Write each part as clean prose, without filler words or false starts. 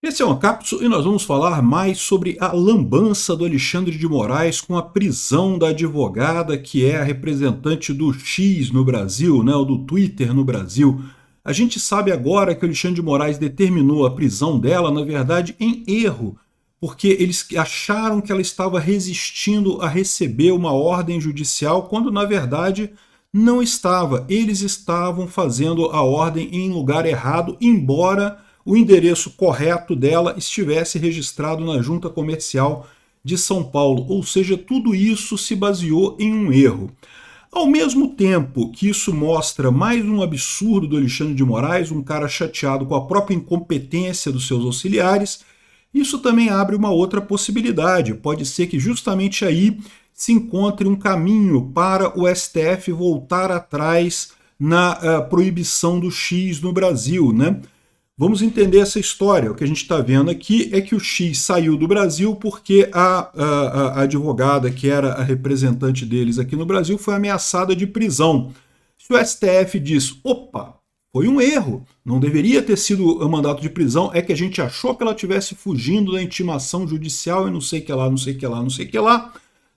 Esse é uma cápsula e nós vamos falar mais sobre a lambança do Alexandre de Moraes com a prisão da advogada que é a representante do X no Brasil, né, ou do Twitter no Brasil. A gente sabe agora que o Alexandre de Moraes determinou a prisão dela, na verdade, em erro, porque eles acharam que ela estava resistindo a receber uma ordem judicial, quando na verdade não estava. Eles estavam fazendo a ordem em lugar errado, embora o endereço correto dela estivesse registrado na Junta Comercial de São Paulo, ou seja, tudo isso se baseou em um erro. Ao mesmo tempo que isso mostra mais um absurdo do Alexandre de Moraes, um cara chateado com a própria incompetência dos seus auxiliares, isso também abre uma outra possibilidade. Pode ser que justamente aí se encontre um caminho para o STF voltar atrás na proibição do X no Brasil, né? Vamos entender essa história. O que a gente está vendo aqui é que o X saiu do Brasil porque a advogada, que era a representante deles aqui no Brasil, foi ameaçada de prisão. Se o STF diz, opa, foi um erro, não deveria ter sido um mandato de prisão, é que a gente achou que ela estivesse fugindo da intimação judicial e não sei o que lá, não sei o que lá, não sei o que lá,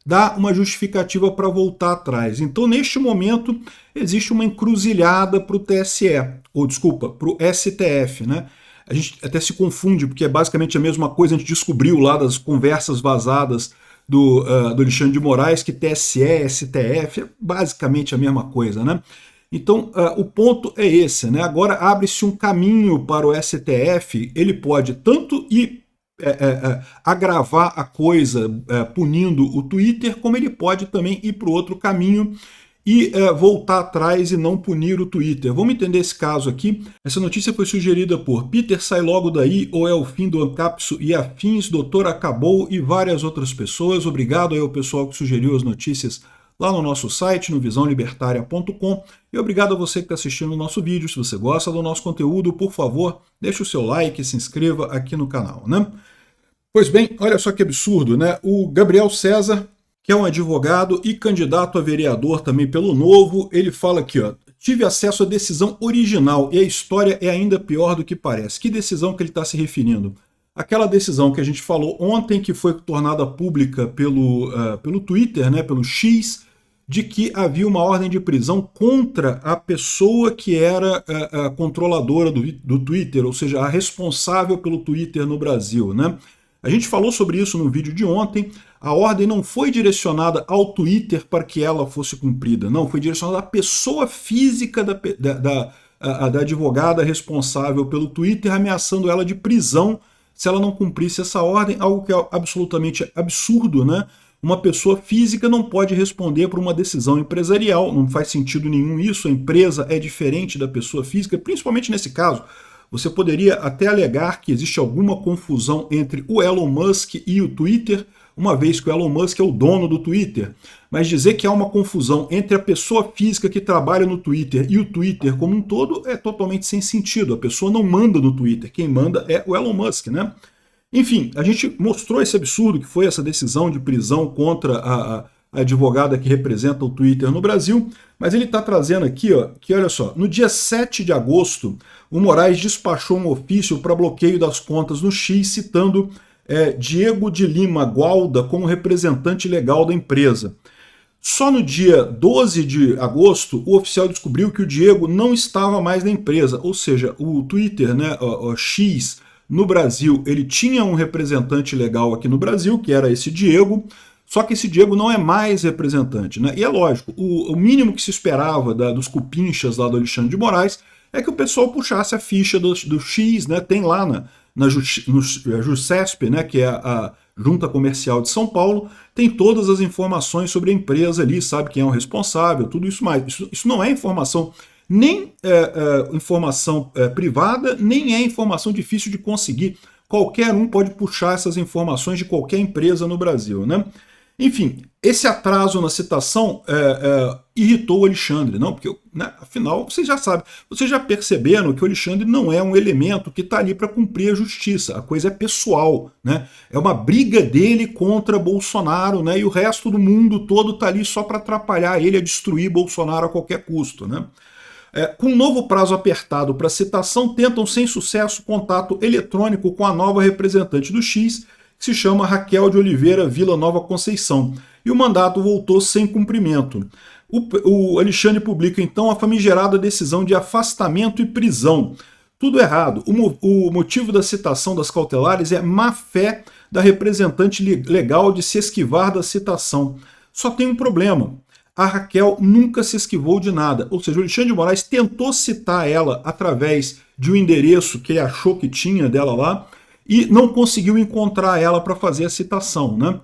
dá uma justificativa para voltar atrás. Então, neste momento, existe uma encruzilhada para o TSE, ou desculpa, para o STF, né? A gente até se confunde, porque é basicamente a mesma coisa, a gente descobriu lá das conversas vazadas do Alexandre de Moraes, que TSE, STF, é basicamente a mesma coisa, né? Então, o ponto é esse, né? Agora abre-se um caminho para o STF, ele pode tanto ir agravar a coisa punindo o Twitter, como ele pode também ir para o outro caminho e voltar atrás e não punir o Twitter. Vamos entender esse caso aqui. Essa notícia foi sugerida por Peter Sai Logo Daí ou É o Fim do Ancapso e Afins, Doutor Acabou e várias outras pessoas. Obrigado aí ao pessoal que sugeriu as notícias lá no nosso site, no visãolibertaria.com, e obrigado a você que está assistindo o nosso vídeo. Se você gosta do nosso conteúdo, por favor, deixe o seu like e se inscreva aqui no canal, né? Pois bem, olha só que absurdo, né? O Gabriel César, que é um advogado e candidato a vereador também pelo Novo, ele fala aqui, ó, tive acesso à decisão original e a história é ainda pior do que parece. Que decisão que ele está se referindo? Aquela decisão que a gente falou ontem, que foi tornada pública pelo Twitter, né, pelo X, de que havia uma ordem de prisão contra a pessoa que era a controladora do Twitter, ou seja, a responsável pelo Twitter no Brasil, né? A gente falou sobre isso no vídeo de ontem. A ordem não foi direcionada ao Twitter para que ela fosse cumprida, não, foi direcionada à pessoa física da advogada responsável pelo Twitter, ameaçando ela de prisão se ela não cumprisse essa ordem, algo que é absolutamente absurdo, né? Uma pessoa física não pode responder por uma decisão empresarial, não faz sentido nenhum isso, a empresa é diferente da pessoa física, principalmente nesse caso. Você poderia até alegar que existe alguma confusão entre o Elon Musk e o Twitter, uma vez que o Elon Musk é o dono do Twitter. Mas dizer que há uma confusão entre a pessoa física que trabalha no Twitter e o Twitter como um todo é totalmente sem sentido. A pessoa não manda no Twitter, quem manda é o Elon Musk, né? Enfim, a gente mostrou esse absurdo que foi essa decisão de prisão contra a advogada que representa o Twitter no Brasil, mas ele está trazendo aqui, ó, que olha só, no dia 7 de agosto, o Moraes despachou um ofício para bloqueio das contas no X, citando Diego de Lima Gualda como representante legal da empresa. Só no dia 12 de agosto, o oficial descobriu que o Diego não estava mais na empresa, ou seja, o Twitter, né, o X, no Brasil, ele tinha um representante legal aqui no Brasil, que era esse Diego, só que esse Diego não é mais representante, né? E é lógico, o mínimo que se esperava dos cupinchas lá do Alexandre de Moraes é que o pessoal puxasse a ficha do X, né? Tem lá no JUSESP, né? Que é a Junta Comercial de São Paulo, tem todas as informações sobre a empresa ali, sabe quem é o responsável, tudo isso mais. Isso não é informação, nem informação privada, nem é informação difícil de conseguir. Qualquer um pode puxar essas informações de qualquer empresa no Brasil, né? Enfim, esse atraso na citação irritou o Alexandre, não? Porque, né, afinal, vocês já sabem, vocês já perceberam que o Alexandre não é um elemento que está ali para cumprir a justiça, a coisa é pessoal, né? É uma briga dele contra Bolsonaro, né? E o resto do mundo todo está ali só para atrapalhar ele a destruir Bolsonaro a qualquer custo, né? Com um novo prazo apertado para citação, tentam sem sucesso contato eletrônico com a nova representante do X, que se chama Raquel de Oliveira Vila Nova Conceição, e o mandato voltou sem cumprimento. O Alexandre publica então a famigerada decisão de afastamento e prisão. Tudo errado. O motivo da citação das cautelares é má-fé da representante legal de se esquivar da citação. Só tem um problema. A Raquel nunca se esquivou de nada. Ou seja, o Alexandre de Moraes tentou citar ela através de um endereço que ele achou que tinha dela lá e não conseguiu encontrar ela para fazer a citação, né?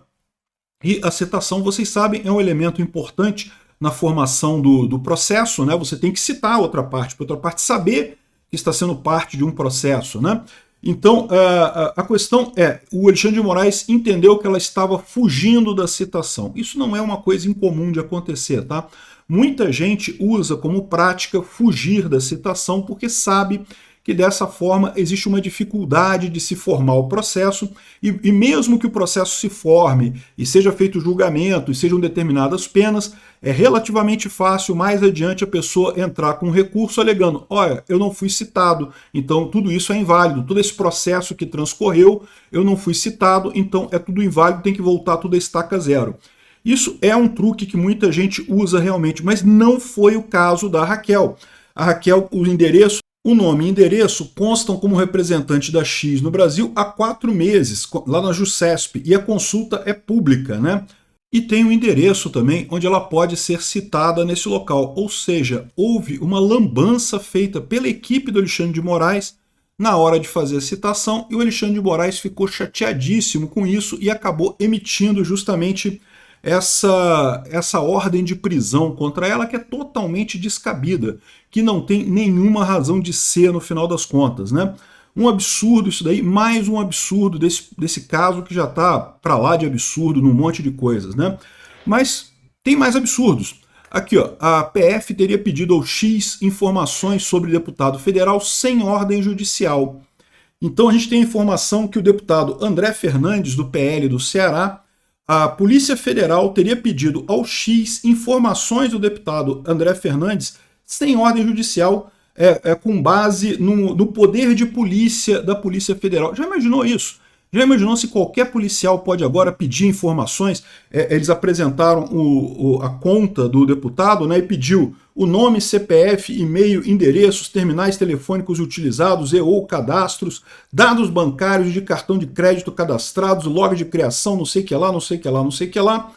E a citação, vocês sabem, é um elemento importante na formação do processo, né? Você tem que citar a outra parte, para a outra parte saber que está sendo parte de um processo, né? Então, a questão é, o Alexandre de Moraes entendeu que ela estava fugindo da citação. Isso não é uma coisa incomum de acontecer, tá? Muita gente usa como prática fugir da citação porque sabe que dessa forma existe uma dificuldade de se formar o processo e mesmo que o processo se forme e seja feito julgamento e sejam determinadas penas, é relativamente fácil mais adiante a pessoa entrar com um recurso alegando, olha, eu não fui citado, então tudo isso é inválido, todo esse processo que transcorreu, eu não fui citado, então é tudo inválido, tem que voltar tudo a estaca zero. Isso é um truque que muita gente usa realmente, mas não foi o caso da Raquel. A Raquel, o nome e endereço constam como representante da X no Brasil há 4 meses, lá na JuSesp, e a consulta é pública, né? E tem um endereço também onde ela pode ser citada nesse local, ou seja, houve uma lambança feita pela equipe do Alexandre de Moraes na hora de fazer a citação, e o Alexandre de Moraes ficou chateadíssimo com isso e acabou emitindo justamente essa ordem de prisão contra ela, que é totalmente descabida, que não tem nenhuma razão de ser no final das contas, né? Um absurdo isso daí, mais um absurdo desse caso que já está para lá de absurdo num monte de coisas, né? Mas tem mais absurdos. Aqui, ó, a PF teria pedido ao X informações sobre deputado federal sem ordem judicial. Então a gente tem a informação que o deputado André Fernandes, do PL do Ceará, a Polícia Federal teria pedido ao X informações do deputado André Fernandes sem ordem judicial, com base no poder de polícia da Polícia Federal. Já imaginou isso? Já imaginou se qualquer policial pode agora pedir informações? Eles apresentaram a conta do deputado, né, e pediu o nome, CPF, e-mail, endereços, terminais telefônicos utilizados e ou cadastros, dados bancários de cartão de crédito cadastrados, log de criação, não sei o que lá, não sei o que lá, não sei o que lá.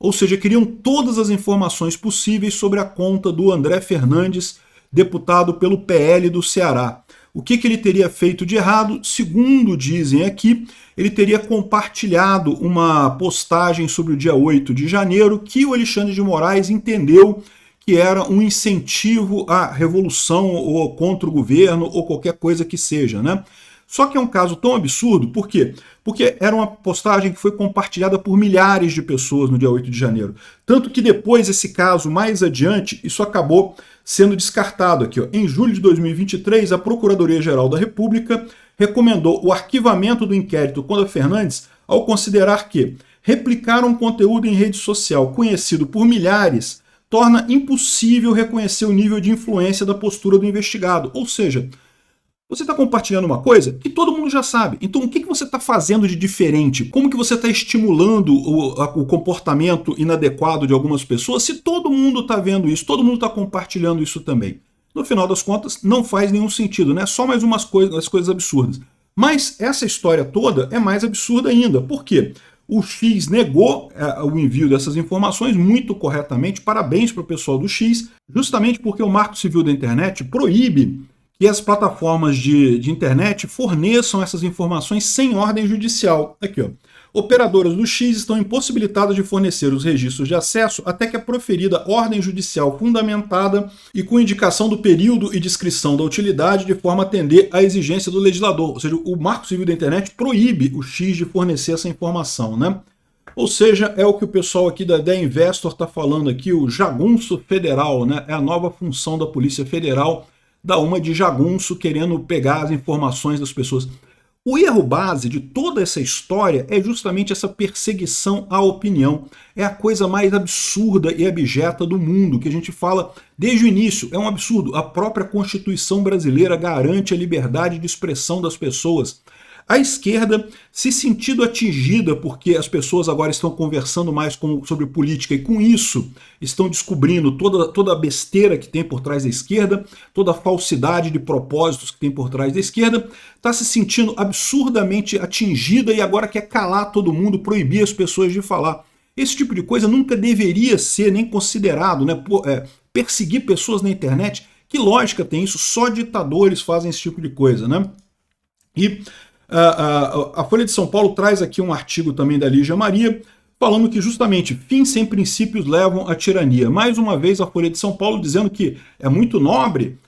Ou seja, queriam todas as informações possíveis sobre a conta do André Fernandes, deputado pelo PL do Ceará. O que ele teria feito de errado? Segundo dizem aqui, ele teria compartilhado uma postagem sobre o dia 8 de janeiro que o Alexandre de Moraes entendeu que era um incentivo à revolução ou contra o governo ou qualquer coisa que seja, né? Só que é um caso tão absurdo, por quê? Porque era uma postagem que foi compartilhada por milhares de pessoas no dia 8 de janeiro. Tanto que depois, esse caso, mais adiante, isso acabou sendo descartado aqui, ó. Em julho de 2023, a Procuradoria-Geral da República recomendou o arquivamento do inquérito contra Fernandes ao considerar que replicar um conteúdo em rede social conhecido por milhares torna impossível reconhecer o nível de influência da postura do investigado. Ou seja, você está compartilhando uma coisa que todo mundo já sabe. Então, o que você está fazendo de diferente? Como que você está estimulando o comportamento inadequado de algumas pessoas se todo mundo está vendo isso, todo mundo está compartilhando isso também? No final das contas, não faz nenhum sentido, né? Só mais umas coisas absurdas. Mas essa história toda é mais absurda ainda. Por quê? O X negou o envio dessas informações muito corretamente. Parabéns para o pessoal do X, justamente porque o Marco Civil da Internet proíbe que as plataformas de internet forneçam essas informações sem ordem judicial. Aqui, ó. Operadoras do X estão impossibilitadas de fornecer os registros de acesso até que a proferida ordem judicial fundamentada e com indicação do período e descrição da utilidade de forma a atender à exigência do legislador. Ou seja, o Marco Civil da Internet proíbe o X de fornecer essa informação, né? Ou seja, é o que o pessoal aqui da Investor está falando aqui, o jagunço federal, né? É a nova função da Polícia Federal, da uma de jagunço querendo pegar as informações das pessoas. O erro base de toda essa história é justamente essa perseguição à opinião. É a coisa mais absurda e abjeta do mundo, que a gente fala desde o início. É um absurdo. A própria Constituição brasileira garante a liberdade de expressão das pessoas. A esquerda se sentindo atingida porque as pessoas agora estão conversando mais sobre política e com isso estão descobrindo toda a besteira que tem por trás da esquerda, toda a falsidade de propósitos que tem por trás da esquerda, está se sentindo absurdamente atingida e agora quer calar todo mundo, proibir as pessoas de falar. Esse tipo de coisa nunca deveria ser nem considerado, né? Perseguir pessoas na internet, que lógica tem isso? Só ditadores fazem esse tipo de coisa, né? E a Folha de São Paulo traz aqui um artigo também da Lígia Maria, falando que justamente fins sem princípios levam à tirania. Mais uma vez a Folha de São Paulo dizendo que é muito nobre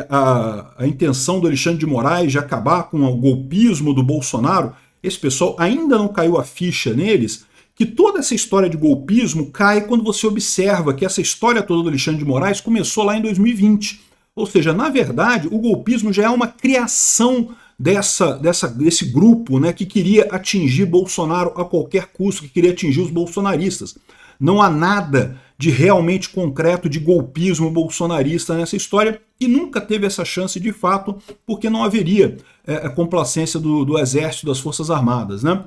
a intenção do Alexandre de Moraes de acabar com o golpismo do Bolsonaro. Esse pessoal ainda não caiu a ficha neles, que toda essa história de golpismo cai quando você observa que essa história toda do Alexandre de Moraes começou lá em 2020. Ou seja, na verdade, o golpismo já é uma criação desse grupo, né, que queria atingir Bolsonaro a qualquer custo, que queria atingir os bolsonaristas. Não há nada de realmente concreto de golpismo bolsonarista nessa história e nunca teve essa chance de fato, porque não haveria a complacência do Exército, das Forças Armadas, né?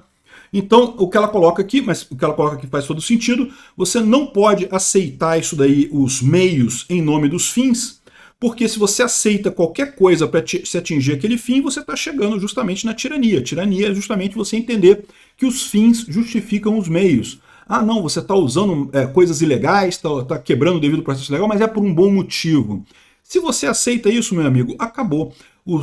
Então, o que ela coloca aqui, mas o que ela coloca aqui faz todo sentido, você não pode aceitar isso daí, os meios em nome dos fins, porque se você aceita qualquer coisa para se atingir aquele fim, você está chegando justamente na tirania. Tirania é justamente você entender que os fins justificam os meios. Ah, não, você está usando coisas ilegais, está quebrando o devido processo legal, mas é por um bom motivo. Se você aceita isso, meu amigo, acabou.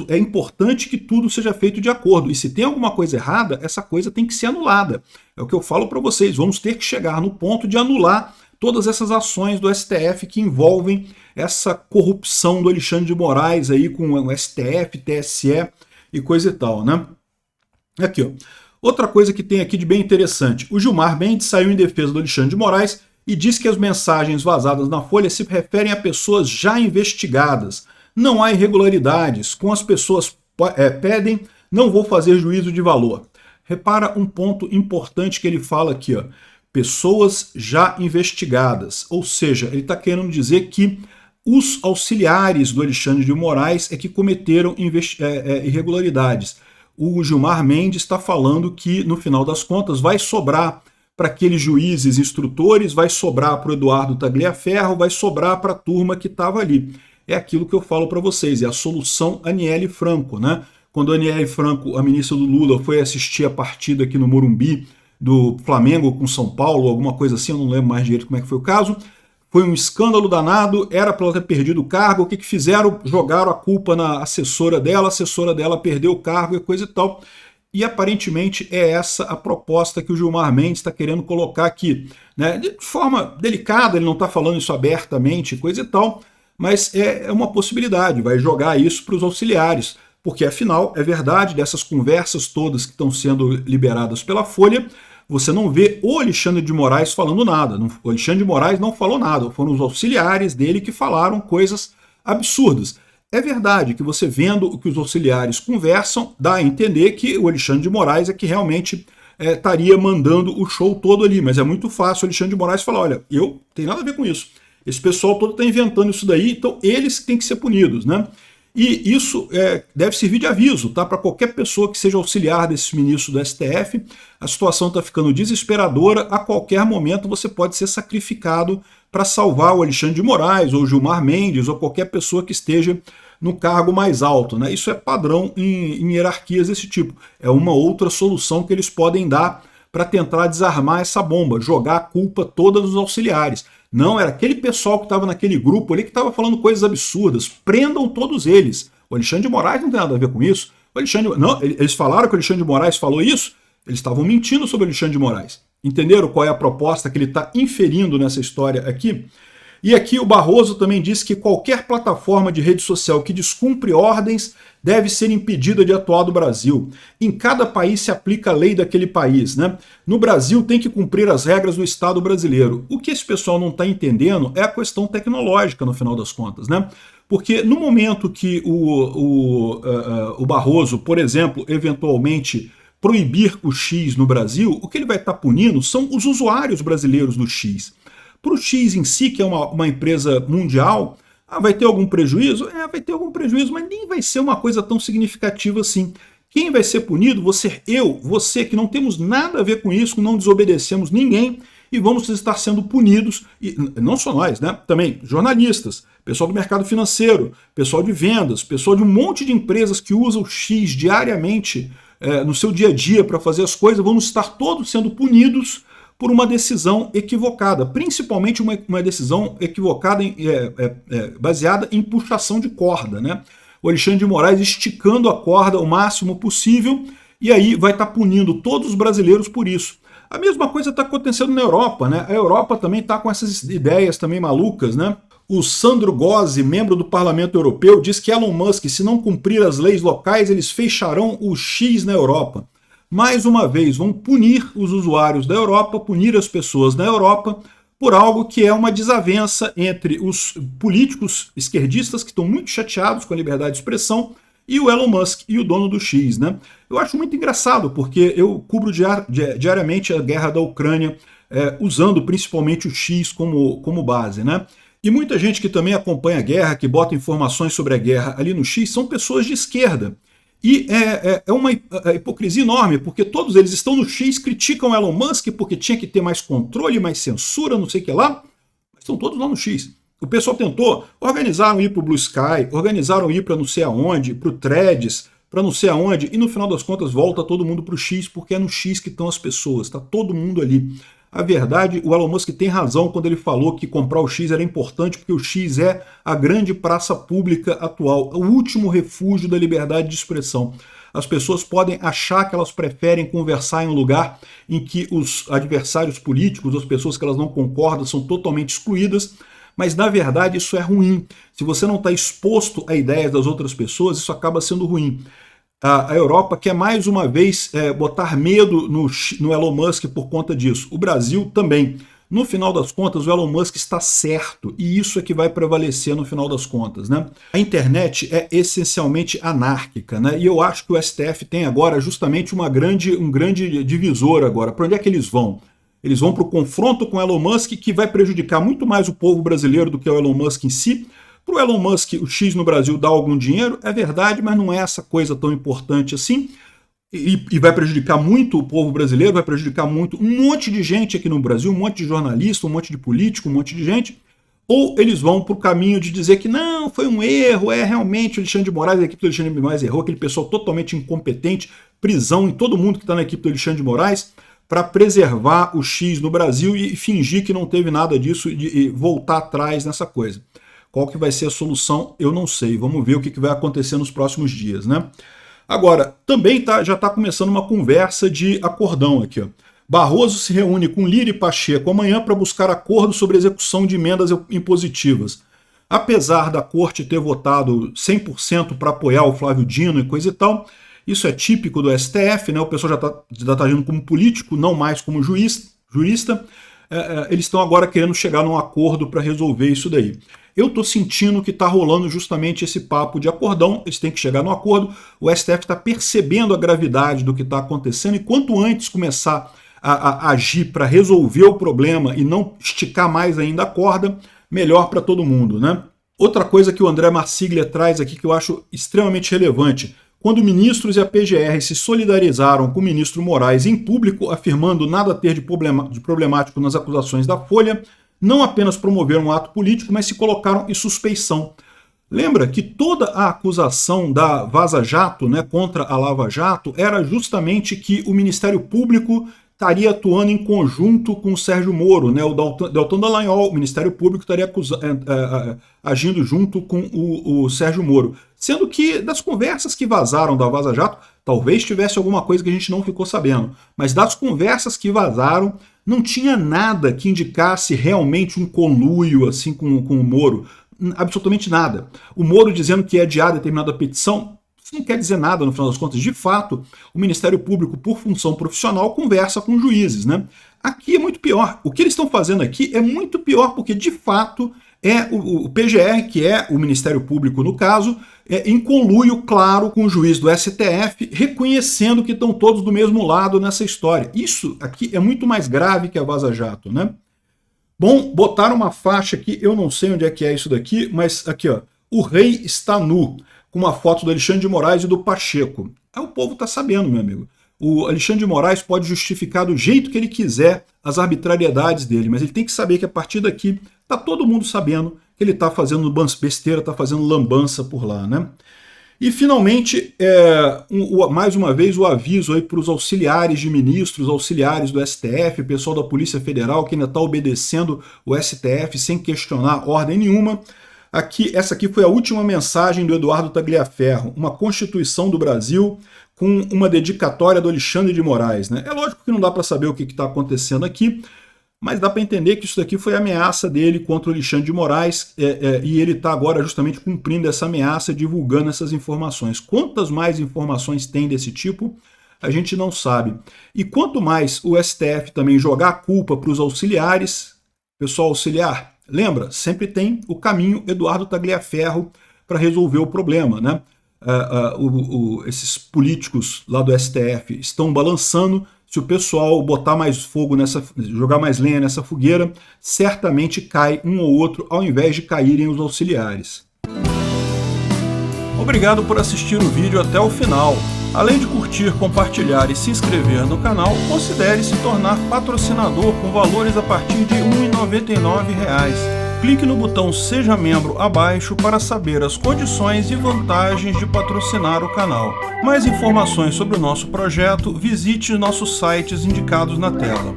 É importante que tudo seja feito de acordo. E se tem alguma coisa errada, essa coisa tem que ser anulada. É o que eu falo para vocês. Vamos ter que chegar no ponto de anular todas essas ações do STF que envolvem essa corrupção do Alexandre de Moraes aí com o STF, TSE e coisa e tal, né? Aqui, ó. Outra coisa que tem aqui de bem interessante. O Gilmar Mendes saiu em defesa do Alexandre de Moraes e diz que as mensagens vazadas na Folha se referem a pessoas já investigadas. Não há irregularidades. Com as pessoas pedem, não vou fazer juízo de valor. Repara um ponto importante que ele fala aqui, ó. Pessoas já investigadas. Ou seja, ele está querendo dizer que os auxiliares do Alexandre de Moraes é que cometeram irregularidades. O Gilmar Mendes está falando que, no final das contas, vai sobrar para aqueles juízes instrutores, vai sobrar para o Eduardo Tagliaferro, vai sobrar para a turma que estava ali. É aquilo que eu falo para vocês, é a solução Aniele Franco, né? Quando a Aniele Franco, a ministra do Lula, foi assistir a partida aqui no Morumbi do Flamengo com São Paulo, alguma coisa assim, eu não lembro mais direito como é que foi o caso, foi um escândalo danado, era para ela ter perdido o cargo, o que fizeram? Jogaram a culpa na assessora dela perdeu o cargo e coisa e tal. E aparentemente é essa a proposta que o Gilmar Mendes está querendo colocar aqui, né? De forma delicada, ele não está falando isso abertamente, coisa e tal, mas é uma possibilidade, vai jogar isso para os auxiliares, porque afinal, é verdade, dessas conversas todas que estão sendo liberadas pela Folha, você não vê o Alexandre de Moraes falando nada. O Alexandre de Moraes não falou nada, foram os auxiliares dele que falaram coisas absurdas. É verdade que você vendo o que os auxiliares conversam, dá a entender que o Alexandre de Moraes é que realmente estaria mandando o show todo ali, mas é muito fácil o Alexandre de Moraes falar, olha, eu tenho nada a ver com isso. Esse pessoal todo está inventando isso daí, então eles têm que ser punidos, né? E isso deve servir de aviso, tá? Para qualquer pessoa que seja auxiliar desses ministros do STF, a situação está ficando desesperadora, a qualquer momento você pode ser sacrificado para salvar o Alexandre de Moraes, ou o Gilmar Mendes, ou qualquer pessoa que esteja no cargo mais alto, né? Isso é padrão em hierarquias desse tipo. É uma outra solução que eles podem dar para tentar desarmar essa bomba, jogar a culpa toda dos auxiliares. Não, era aquele pessoal que estava naquele grupo ali que estava falando coisas absurdas. Prendam todos eles. O Alexandre de Moraes não tem nada a ver com isso. Não, eles falaram que o Alexandre de Moraes falou isso? Eles estavam mentindo sobre o Alexandre de Moraes. Entenderam qual é a proposta que ele está inferindo nessa história aqui? E aqui o Barroso também disse que qualquer plataforma de rede social que descumpre ordens deve ser impedida de atuar no Brasil. Em cada país se aplica a lei daquele país, né? No Brasil tem que cumprir as regras do Estado brasileiro. O que esse pessoal não está entendendo é a questão tecnológica, no final das contas, né? Porque no momento que o Barroso, por exemplo, eventualmente proibir o X no Brasil, o que ele vai estar punindo são os usuários brasileiros do X. Para o X em si, que é uma empresa mundial, vai ter algum prejuízo? Vai ter algum prejuízo, mas nem vai ser uma coisa tão significativa assim. Quem vai ser punido? Você, que não temos nada a ver com isso, não desobedecemos ninguém e vamos estar sendo punidos, e não só nós, né? Também jornalistas, pessoal do mercado financeiro, pessoal de vendas, pessoal de um monte de empresas que usam o X diariamente no seu dia a dia para fazer as coisas, vamos estar todos sendo punidos por uma decisão equivocada, principalmente uma decisão equivocada baseada em puxação de corda, né? O Alexandre de Moraes esticando a corda o máximo possível e aí vai estar punindo todos os brasileiros por isso. A mesma coisa está acontecendo na Europa, né? A Europa também está com essas ideias também malucas, né? O Sandro Gozzi, membro do Parlamento Europeu, diz que Elon Musk, se não cumprir as leis locais, eles fecharão o X na Europa. Mais uma vez, vão punir os usuários da Europa, punir as pessoas na Europa, por algo que é uma desavença entre os políticos esquerdistas, que estão muito chateados com a liberdade de expressão, e o Elon Musk e o dono do X, né? Eu acho muito engraçado, porque eu cubro diariamente a guerra da Ucrânia, usando principalmente o X como base, né? E muita gente que também acompanha a guerra, que bota informações sobre a guerra ali no X, são pessoas de esquerda. E é uma hipocrisia enorme, porque todos eles estão no X, criticam Elon Musk porque tinha que ter mais controle, mais censura, não sei o que lá, mas estão todos lá no X. O pessoal tentou, organizaram ir para o Blue Sky, organizaram ir para não sei aonde, para o Threads, para não sei aonde, e no final das contas volta todo mundo para o X, porque é no X que estão as pessoas, está todo mundo ali. A verdade, o Elon Musk tem razão quando ele falou que comprar o X era importante, porque o X é a grande praça pública atual, o último refúgio da liberdade de expressão. As pessoas podem achar que elas preferem conversar em um lugar em que os adversários políticos, as pessoas que elas não concordam, são totalmente excluídas, mas na verdade isso é ruim. Se você não está exposto a ideias das outras pessoas, isso acaba sendo ruim. A Europa quer mais uma vez botar medo no Elon Musk por conta disso. O Brasil também. No final das contas, o Elon Musk está certo, e isso é que vai prevalecer no final das contas, né? A internet é essencialmente anárquica, né? E eu acho que o STF tem agora justamente um grande divisor agora. Para onde é que eles vão? Eles vão para o confronto com o Elon Musk, que vai prejudicar muito mais o povo brasileiro do que o Elon Musk em si. Para o Elon Musk, o X no Brasil dá algum dinheiro, é verdade, mas não é essa coisa tão importante assim. E vai prejudicar muito o povo brasileiro, vai prejudicar muito um monte de gente aqui no Brasil, um monte de jornalista, um monte de político, um monte de gente. Ou eles vão para o caminho de dizer que não, foi um erro, realmente o Alexandre de Moraes, a equipe do Alexandre de Moraes errou, aquele pessoal totalmente incompetente, prisão em todo mundo que está na equipe do Alexandre de Moraes, para preservar o X no Brasil e fingir que não teve nada disso e voltar atrás nessa coisa. Qual que vai ser a solução, eu não sei. Vamos ver o que vai acontecer nos próximos dias, né? Agora, também já está começando uma conversa de acordão aqui, ó. Barroso se reúne com Lira e Pacheco amanhã para buscar acordo sobre execução de emendas impositivas. Apesar da corte ter votado 100% para apoiar o Flávio Dino e coisa e tal, isso é típico do STF, né? O pessoal já está agindo como político, não mais como jurista. Eles estão agora querendo chegar num acordo para resolver isso daí. Eu estou sentindo que está rolando justamente esse papo de acordão, eles têm que chegar no acordo, o STF está percebendo a gravidade do que está acontecendo, e quanto antes começar a agir para resolver o problema e não esticar mais ainda a corda, melhor para todo mundo, né? Outra coisa que o André Marsiglia traz aqui que eu acho extremamente relevante: quando ministros e a PGR se solidarizaram com o ministro Moraes em público, afirmando nada ter de problemático nas acusações da Folha, não apenas promoveram um ato político, mas se colocaram em suspeição. Lembra que toda a acusação da Vaza Jato, né, contra a Lava Jato, era justamente que o Ministério Público estaria atuando em conjunto com o Sérgio Moro, né, o Deltan Dallagnol, o Ministério Público estaria agindo junto com o Sérgio Moro. Sendo que das conversas que vazaram da Vaza Jato, talvez tivesse alguma coisa que a gente não ficou sabendo, mas das conversas que vazaram, não tinha nada que indicasse realmente um conluio assim com o Moro, absolutamente nada. O Moro dizendo que ia adiar determinada petição, Isso não quer dizer nada no final das contas. De fato, o Ministério Público, por função profissional, conversa com juízes, né? Aqui é muito pior. O que eles estão fazendo aqui é muito pior, porque de fato é o PGR, que é o Ministério Público no caso, em conluio claro com o juiz do STF, reconhecendo que estão todos do mesmo lado nessa história. Isso aqui é muito mais grave que a Vaza Jato, né? Bom, botaram uma faixa aqui, eu não sei onde é que é isso daqui, mas aqui, ó, o rei está nu, com uma foto do Alexandre de Moraes e do Pacheco. Aí o povo está sabendo, meu amigo. O Alexandre de Moraes pode justificar do jeito que ele quiser as arbitrariedades dele, mas ele tem que saber que a partir daqui está todo mundo sabendo que ele está fazendo besteira, está fazendo lambança por lá, né? E finalmente, mais uma vez, o aviso aí para os auxiliares de ministros, auxiliares do STF, pessoal da Polícia Federal que ainda está obedecendo o STF sem questionar ordem nenhuma. Essa aqui foi a última mensagem do Eduardo Tagliaferro, uma Constituição do Brasil com uma dedicatória do Alexandre de Moraes, né? É lógico que não dá para saber o que está acontecendo aqui, mas dá para entender que isso daqui foi a ameaça dele contra o Alexandre de Moraes e ele está agora justamente cumprindo essa ameaça, divulgando essas informações. Quantas mais informações tem desse tipo, a gente não sabe. E quanto mais o STF também jogar a culpa para os auxiliares, pessoal auxiliar, lembra, sempre tem o caminho Eduardo Tagliaferro para resolver o problema, né? Esses políticos lá do STF estão balançando. Se o pessoal botar mais fogo jogar mais lenha nessa fogueira, certamente cai um ou outro, ao invés de caírem os auxiliares. Obrigado por assistir o vídeo até o final. Além de curtir, compartilhar e se inscrever no canal, considere se tornar patrocinador com valores a partir de R$ 1,99. Clique no botão Seja Membro abaixo para saber as condições e vantagens de patrocinar o canal. Mais informações sobre o nosso projeto, visite nossos sites indicados na tela.